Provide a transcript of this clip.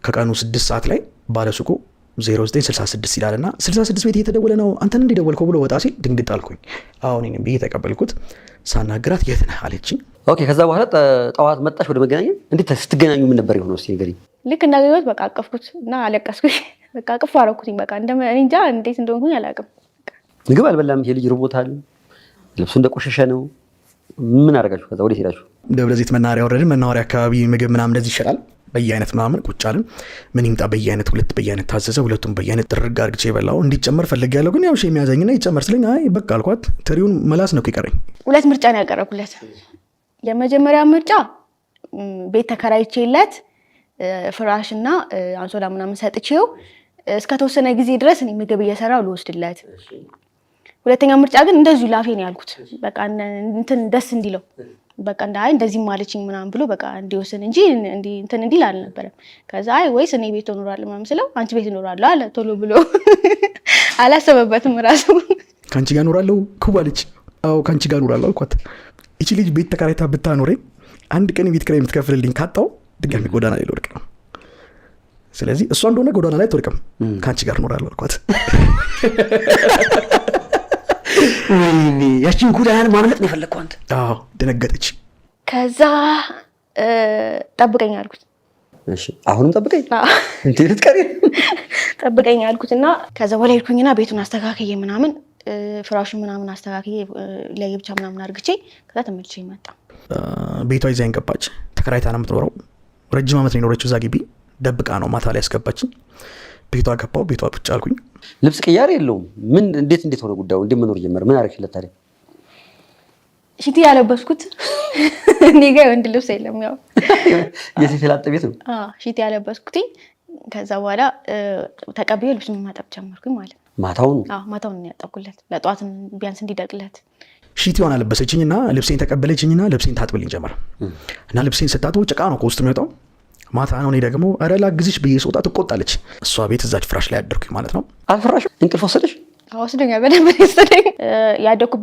ከቀኑ 6 ሰዓት ላይ ባለሱቁ 0966 ይላልና 66 ቤት እየተደወለ ነው አንተን እንዲደወልከው ብሎ ወጣ ሲል ድንግጥ አልኩኝ። አሁን እኔም ብዬ ተቀበልኩት። ሳናግራት የት ነህ አለችኝ። ኦኬ ከዛ በኋላ ጠዋት መጣሽ ወደ መገናኛ። እንዴት ስትገናኙ ምን ነበር የሆነው? እስኪ ንገሪኝ። ልክ እንዳገኘሁት በቃ አቀፍኩት እና አለቀስኩኝ። በቃ አቅፍ አደረኩትኝ። በቃ እንጃ እንዴት እንደሆንኩኝ አላውቅም። ምግብ አልበላም። ይሄ ልጅ ርቦታል፣ ልብሱ እንደቆሸሸ ነው። ምን አደረጋችሁ? ከዛ ወዴት ሄዳችሁ? ደብረዘይት መናኸሪያ ወረድን። መናኸሪያ አካባቢ ምግብ ምናምን እንደዚህ ይሸጣል። በየአይነት ምናምን ቁጭ አልን። ምን ይምጣ በየአይነት፣ ሁለት በየአይነት ታዘዘ። ሁለቱም በየአይነት ጥርግ አድርጌ የበላው እንዲጨመር ፈልጌያለሁ፣ ግን ያው የሚያዘኝና ይጨመር ስለኝ አይ በቃ አልኳት። ትሪውን መላስ ነው ይቀረኝ። ሁለት ምርጫ ነው ያቀረብኩለት። የመጀመሪያ ምርጫ ቤት ተከራይቼለት ፍራሽና አንሶላ ምናምን ሰጥቼው እስከተወሰነ ጊዜ ድረስ እኔ ምግብ እየሰራው ልወስድለት። ሁለተኛ ምርጫ ግን እንደዚሁ ላፌ ነው ያልኩት። በቃ እንትን ደስ እንዲለው በቃ እንዳይ እንደዚህ ማለችኝ ምናምን ብሎ በቃ እንዲወስን እንጂ እንትን እንዲል አልነበረም። ከዛ አይ ወይስ እኔ ቤት እኖራለሁ ምናምን ስለው አንቺ ቤት እኖራለሁ አለ ቶሎ ብሎ። አላሰበበትም ራሱ። ካንቺ ጋር እኖራለሁ ኩባለች። አዎ ካንቺ ጋር እኖራለሁ አልኳት። እቺ ልጅ ቤት ተከራይታ ብታኖረኝ አንድ ቀን ቤት ኪራይ የምትከፍልልኝ ካጣው ድጋሚ ጎዳና ላይ ልወድቅ ነው። ስለዚህ እሷ እንደሆነ ጎዳና ላይ አትወድቅም፣ ካንቺ ጋር እኖራለሁ አልኳት። ወይኔ ያቺን ጉዳያን ማምለጥ ነው የፈለግከው አንተ? አዎ ደነገጠች። ከዛ ጠብቀኝ አልኩት። እሺ አሁንም ጠብቀኝ እንዴ ልትቀሪ? ጠብቀኝ አልኩትና ከዛ በኋላ ሄድኩኝና ቤቱን አስተካክዬ ምናምን ፍራሹን ምናምን አስተካክዬ ለየብቻ ምናምን አድርግቼ ከዛ ተመልሼ መጣ። ቤቷ ይዛኝ ገባች። ተከራይታ ነው የምትኖረው። ረጅም ዓመት ነው የኖረችው እዛ ግቢ። ደብቃ ነው ማታ ላይ ያስገባችኝ። ቤቷ ገባው። ቤቷ ቁጭ አልኩኝ። ልብስ ቅያሬ የለውም። ምን እንዴት ሆነ ጉዳዩ? እንዴት መኖር ጀመረ? ምን አደረግሽለት ታዲያ? ሽቲ ያለበስኩት እኔ ጋር ወንድ ልብስ የለም። ያው የሴት ላጠ ቤት ነው። ሽቲ ያለበስኩት። ከዛ በኋላ ተቀብዬ ልብሱን ማጠብ ጀመርኩኝ ማለት ነው። ማታውን ነው ያጠብኩለት ለጧት ቢያንስ እንዲደቅለት። ሽቲዋን አለበሰችኝና ልብሴን ተቀበለችኝና ልብሴን ታጥብልኝ ጀመር እና ልብሴን ስታጥበው ጭቃ ነው ከውስጥ የሚወጣው። ማታ ነው እኔ ደግሞ ኧረ ላግዝሽ ብዬ ስወጣ ትቆጣለች። እሷ ቤት እዛች ፍራሽ ላይ ያደርኩኝ ማለት ነው። አልፈራሽም? እንቅልፍ ወሰደሽ? ወስዶኛል። በደንብ ወሰደኝ። ያደኩበት